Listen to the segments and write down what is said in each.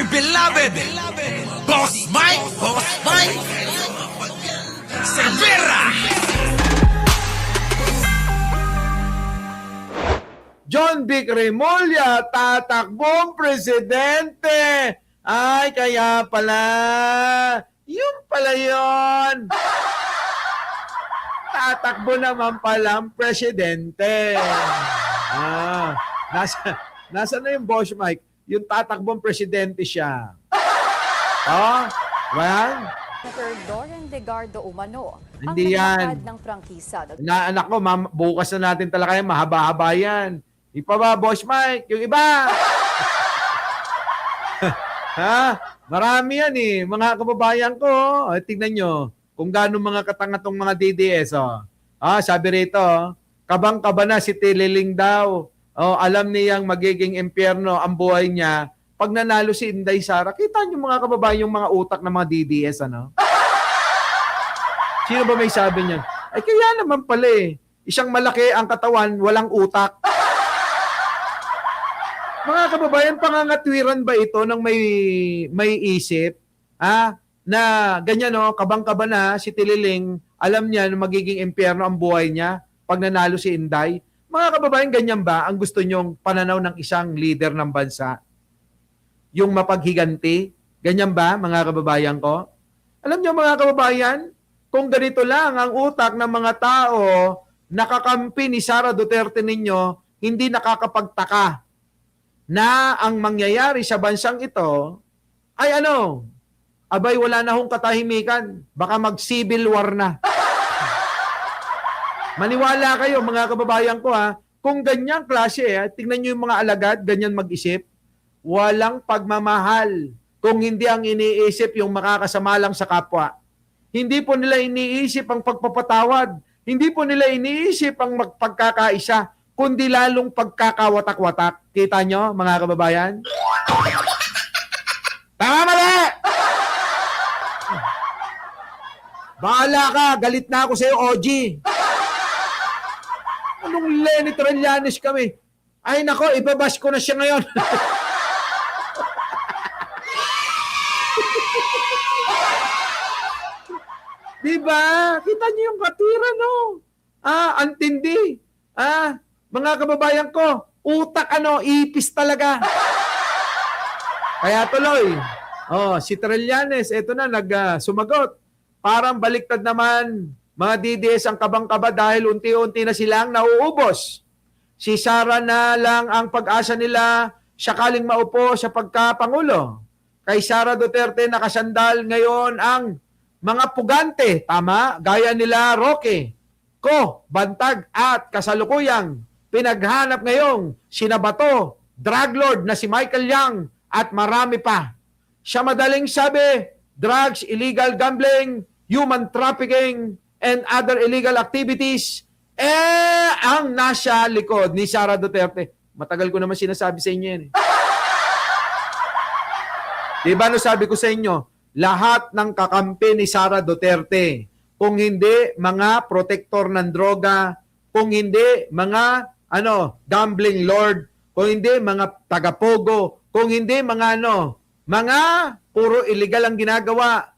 dear beloved, Boss Mike, Cervera. John Vic Remulla, tatakbong presidente. Ay, kaya pala. Yung pala yun. Tatakbo naman palang presidente. Nasa na yung Boss Mike? Yung tatakbong presidente siya. Well, Senator Loren Legardo Umano ang Hindi yan. naglakad ng prangkisa. na anak ko, bukas na natin talaga yan. Mahaba-haba yan. Ipa ba, Boss Mike? Yung iba. Ha? Marami yan eh. Mga kababayan ko. Tignan nyo kung gaano mga katangatong mga DDS. Sabi rito, kabang-kaba na si Tililing daw. Alam niyang magiging impyerno ang buhay niya pag nanalo si Inday Sara. Kita nyo mga kababayan yung mga utak ng mga DDS, ano? Sino ba may sabi niyan? Ay kaya naman pala eh. Isang malaki ang katawan, walang utak. Mga kababayan, pangangatwiran ba ito ng may isip? Na ganyan kabang-kaba na si Tililing, alam niya na magiging impyerno ang buhay niya pag nanalo si Inday. Mga kababayan, ganyan ba ang gusto nyong pananaw ng isang leader ng bansa? Yung mapaghiganti? Ganyan ba, mga kababayan ko? Alam niyo mga kababayan, kung ganito lang ang utak ng mga tao nakakampi ni Sara Duterte ninyo, hindi nakakapagtaka na ang mangyayari sa bansang ito ay abay wala na hong katahimikan, baka mag-civil war na. Maniwala kayo mga kababayan ko kung ganyang klase tingnan nyo yung mga alagad, ganyan mag-isip, walang pagmamahal kung hindi ang iniisip yung makakasama lang sa kapwa. Hindi po nila iniisip ang pagpapatawad, hindi po nila iniisip ang pagkakaisa, kundi lalong pagkakawatak-watak. Kita nyo, mga kababayan? Tama mali! Bahala ka, galit na ako sa'yo, OG. Anong Lenny Trillanes kami? Ay nako, ibabash ko na siya ngayon. Diba? Kita niyo yung katira, no? Antindi. Mga kababayan ko, utak ipis talaga. Kaya tuloy, si Trillanes, eto na, sumagot. Parang baliktad naman, mga DDS ang kabang-kaba dahil unti-unti na silang nauubos. Si Sara na lang ang pag-asa nila sakaling maupo sa pagkapangulo. Kay Sara Duterte nakasandal ngayon ang mga pugante, tama, gaya nila Roque, Ko, Bantag at kasalukuyang pinaghanap ngayong sinabato, drug lord na si Michael Yang at marami pa. Siya madaling sabi, drugs, illegal gambling, human trafficking, and other illegal activities, ang nasa likod ni Sara Duterte. Matagal ko naman sinasabi sa inyo yan. Diba sabi ko sa inyo, lahat ng kakampi ni Sara Duterte, kung hindi mga protektor ng droga, kung hindi mga gambling lord, kung hindi mga tagapogo, kung hindi mga mga puro illegal ang ginagawa,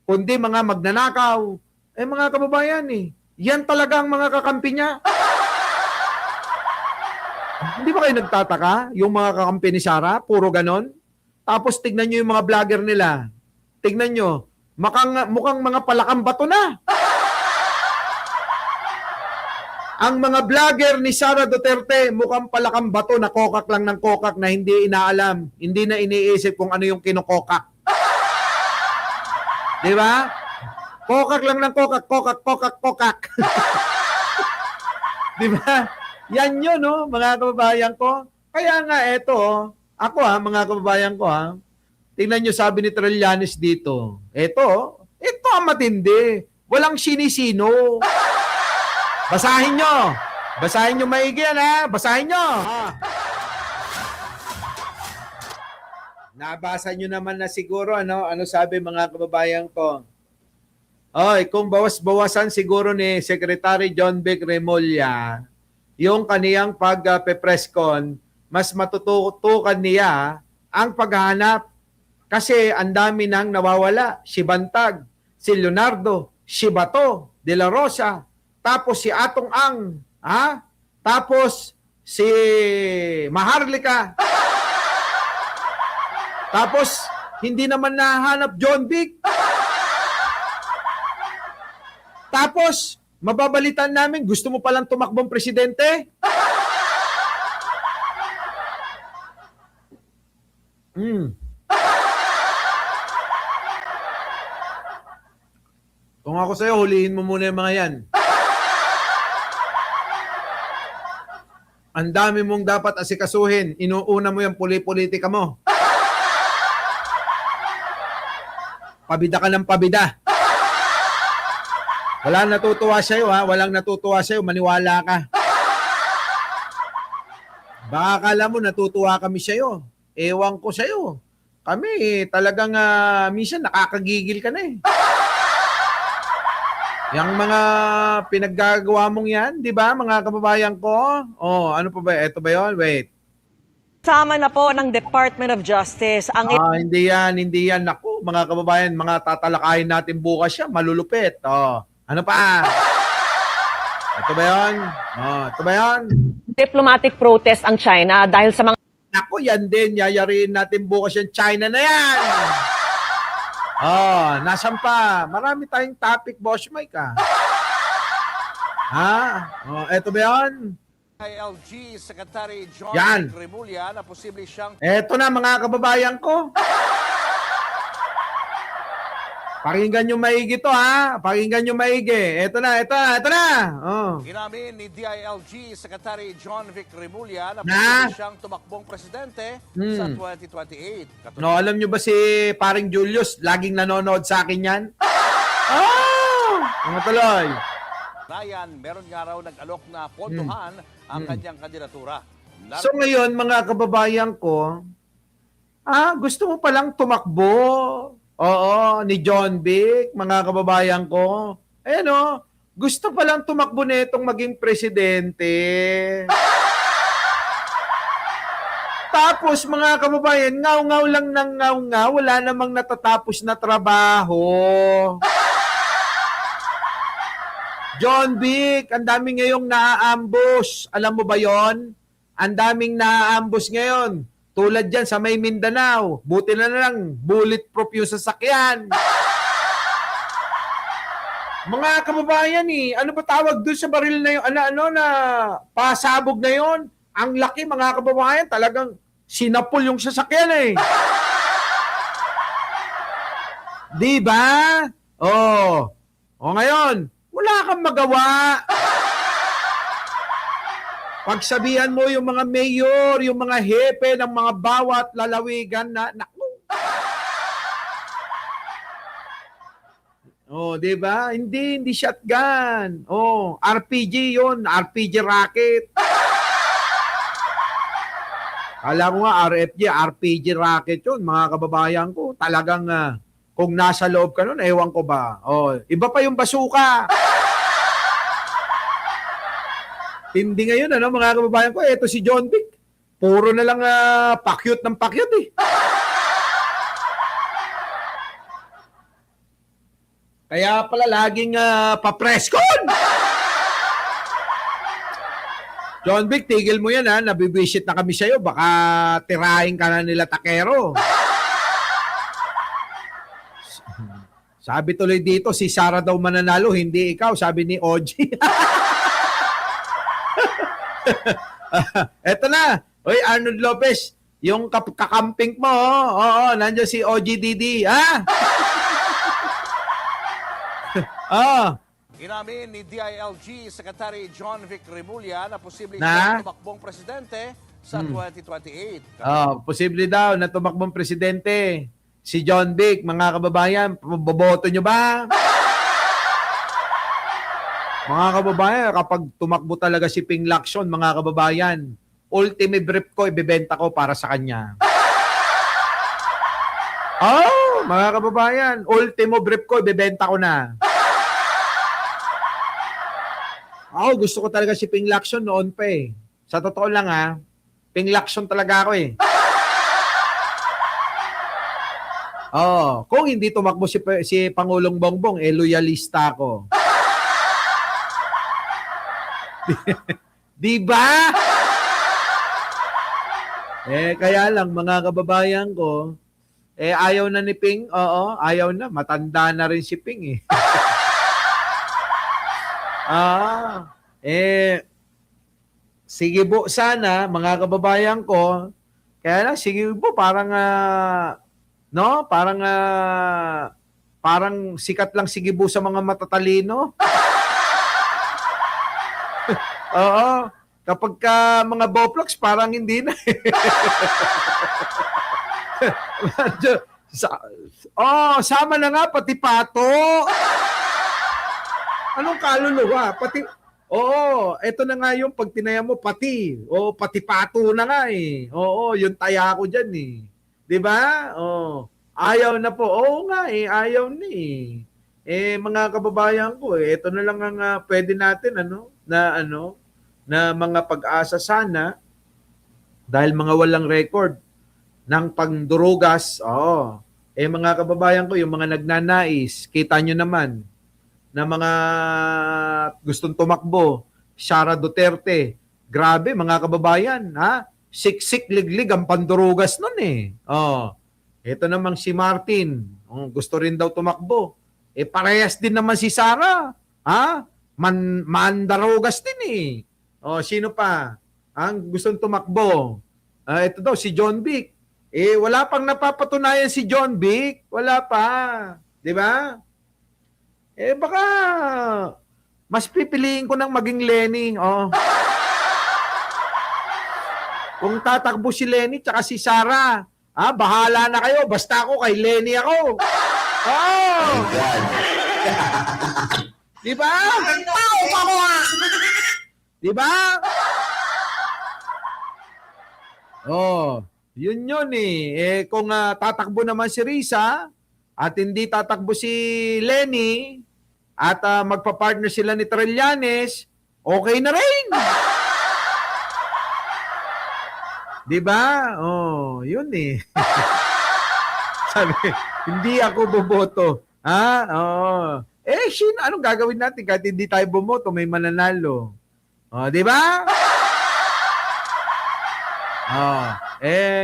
kundi mga magnanakaw, mga kababayan yan talaga ang mga kakampi niya. Hindi ba kayo nagtataka yung mga kakampi ni Sara, puro ganon? Tapos tignan nyo yung mga vlogger nila. Tignan nyo, mukhang mga palakang bato na. Ang mga vlogger ni Sara Duterte mukhang palakang bato na kokak lang ng kokak na hindi inaalam, hindi na iniisip kung ano yung kinokokak. Di ba? Kokak lang ng kokak, kokak. Di ba? Yan yun, mga kababayan ko. Kaya nga, ako mga kababayan ko tingnan nyo sabi ni Trillanes dito. Ito ang matindi. Walang sinisino. Basahin nyo maigi yan basahin nyo. Nabasa nyo naman na siguro ano sabi mga kababayan ko. Kung bawas-bawasan siguro ni Secretary John Vic Remulla yung kaniyang pag-press con, mas matutukan niya ang paghahanap Kasi ang dami nang nawawala. Si Bantag, si Leonardo, si Bato, De La Rosa, tapos si Atong Ang, ha? Tapos si Maharlika. Tapos hindi naman nahanap John Vic. Tapos mababalitan namin gusto mo palang tumakbong presidente? Kung ako sa'yo, hulihin mo muna yung mga yan. Ang dami mong dapat asikasuhin. Inuuna mo yung politika mo. Pabida ka ng pabida. Walang natutuwa sa'yo, ha? Walang natutuwa sa'yo. Maniwala ka. Baka akala mo natutuwa kami sa'yo. Ewan ko sa'yo. Kami, talagang minsan nakakagigil ka na eh. Yang mga pinaggagawa mong yan, di ba, mga kababayan ko? Oh, ano pa ba? Ito ba yun? Wait. Sama na po ng Department of Justice ang Hindi yan. Naku, mga kababayan, mga tatalakayin natin bukas siya, malulupit. Oh, ano pa? Ito ba yun? Oh, ito ba yun? diplomatic protest ang China dahil sa mga Naku, yan din. Yayariin natin bukas yung China na yan. Oh, nasan pa? Marami tayong topic, Boss Mike, ha? Ha? Oh, eto ba yan? ILG Secretary John Yan. Remulla na posible siyang Eto na, mga kababayan ko. Pakinggan nyo maigi to, ha? Pakinggan nyo maigi. Eto na. Oh. inamin ni DILG Secretary John Vic Remulla na Na? posible siyang tumakbong presidente sa 2028. No, alam nyo ba si paring Julius, laging nanonood sa akin yan? Oh! Mga tuloy. Ryan, meron nga raw nag-alok na pondohan ang kanyang kandidatura. So ngayon, mga kababayan ko, gusto mo palang tumakbo? Oo, ni John Vic, mga kababayan ko. Ayan o, gusto palang tumakbo netong maging presidente. Tapos mga kababayan, ngaw-ngaw lang ng ngaw-ngaw, wala namang natatapos na trabaho. John Vic, ang daming ngayong naa-ambush. Alam mo ba yon? Ang daming naa-ambush ngayon. Tulad dyan sa may Mindanao. Buti na lang, bulletproof yung sasakyan. Mga kababayan ano ba tawag doon sa baril na yun? Na pasabog na yon? Ang laki, mga kababayan, talagang sinapol yung sasakyan eh. Di ba? Oh. O ngayon, wala kang magawa. Pagsabihan mo yung mga mayor, yung mga hepe ng mga bawat lalawigan na, naku. Oh, di ba? Hindi shotgun. Oh, RPG yon, RPG rocket. Kala ko nga RPG rocket yun, mga kababayan ko. Talagang kung nasa loob ka nun, ewan ko ba. Oh, iba pa yung basuka. Hindi ngayon, mga kababayan ko, eto si John Vic. Puro na lang pakyut ng pakyut eh. Kaya pala laging papreskon. John Vic, tigil mo yan nabibwisit na kami sa'yo. Baka tirahin ka na nila takero. Sabi tuloy dito, si Sara daw mananalo, hindi ikaw. Sabi ni OG. Eto na. Oy, Arnold Lopez, yung kakamping mo, nandiyan si OGDD, ha? Inamin ni DILG Secretary John Vic Remulla na posible Na? siyang tumakbong presidente sa 2028. Posible daw na tumakbong presidente si John Vic, mga kababayan. Boboto nyo ba? Mga kababayan, kapag tumakbo talaga si Ping Lacson, mga kababayan, ultimate brief ko, ibebenta ko para sa kanya. Mga kababayan, ultimo brief ko, ibebenta ko na. Gusto ko talaga si Ping Lacson noon pa eh. Sa totoo lang Ping Lacson talaga ako eh. Oh, kung hindi tumakbo si Pangulong Bongbong, loyalista ako. Di ba? Kaya lang, mga kababayan ko, ayaw na ni Ping. Oo, ayaw na. Matanda na rin si Ping eh. Sige po sana, mga kababayan ko. Kaya lang, sige po, parang, no? Parang sikat lang sige po sa mga matatalino. Oo. Kapag ka mga Boplox, parang hindi na. Sama na nga, pati pato. Anong kaluluwa? Ito na nga yung pag tinaya mo, pati. Pati pato na nga eh. Yung taya ko dyan eh. Di ba? Ayaw na po. Oo nga eh, ayaw na eh. Mga kababayan ko, ito na lang ang pwede natin, na mga pag-asa sana dahil mga walang record ng pangdurugas. Mga kababayan ko, yung mga nagnanais, kita nyo naman na mga gustong tumakbo, Sara Duterte, grabe mga kababayan, ha? Siksik liglig ang pandurugas nun eh. Ito namang si Martin, gusto rin daw tumakbo. Parehas din naman si Sara, ha? Mandarugas din eh. Sino pa? Ang gustong tumakbo? Ito daw, si John Vic. Wala pang napapatunayan si John Vic. Wala pa. Di ba? Baka mas pipiliin ko ng maging Lenny. Kung tatakbo si Lenny tsaka si Sara, bahala na kayo. Basta ako kay Lenny ako. Di ba? Di ba? Yun eh. Kung tatakbo naman si Risa at hindi tatakbo si Lenny at magpa-partner sila ni Trillanes, okay na rin. Di ba? Yun eh. Sabi, hindi ako boboto. Sino? Anong gagawin natin kahit hindi tayo bumoto, may mananalo. Di ba?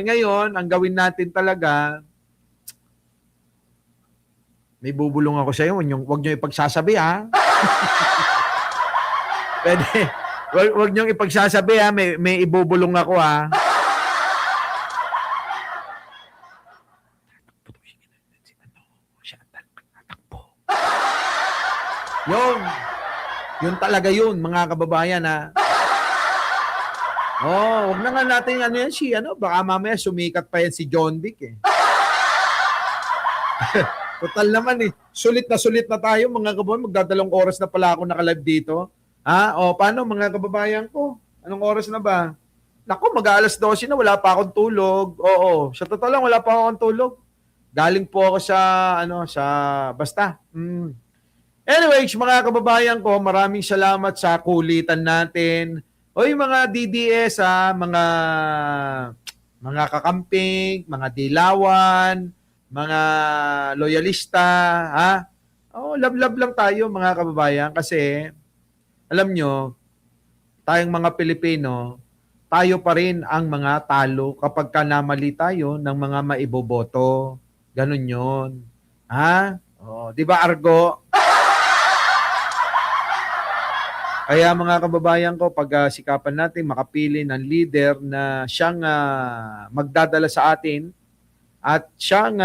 Ngayon, ang gawin natin talaga, may bubulong ako sa iyo, wag niyo ipagsasabi ha. Pwede. Wag niyo ipagsasabi ha, may ibubulong ako ha. Yun talaga yun, mga kababayan ha. Wag na nga natin baka mamaya sumikat pa yan si John Vic eh. Total naman eh. Sulit na tayo mga kababayan. Magdadalawang oras na pala ako nakalive dito. Paano mga kababayan ko? Anong oras na ba? Naku, mag-alas 12 na, wala pa akong tulog. Sa totoo lang, wala pa akong tulog. Galing po ako sa basta. Anyways, mga kababayan ko, maraming salamat sa kulitan natin. Mga DDS, mga kakamping, mga dilawan, mga loyalista, love lang tayo mga kababayan kasi alam nyo, tayong mga Pilipino, tayo pa rin ang mga talo kapag namali tayo ng mga maiboboto. Ganun yun. Di ba, Argo? Kaya mga kababayan ko, pag sikapan natin makapili ng leader na siyang magdadala sa atin at siyang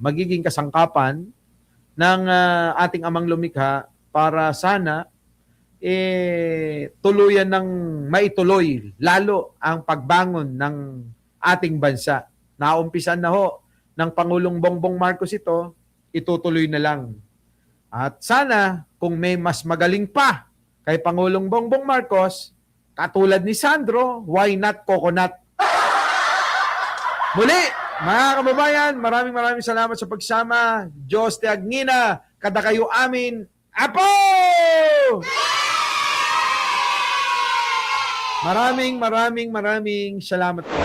magiging kasangkapan ng ating amang lumikha para sana tuluyan ng maituloy lalo ang pagbangon ng ating bansa. Naumpisan na ho ng Pangulong Bongbong Marcos ito, itutuloy na lang. At sana kung may mas magaling pa kay Pangulong Bongbong Marcos, katulad ni Sandro, why not coconut? Muli, mga kababayan, maraming salamat sa pagsama. Diyos te agnina, kada kayo amin, Apo! Maraming salamat po.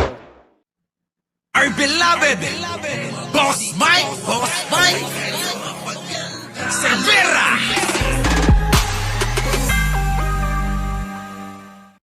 Our beloved beloved, Boss Mike, Boss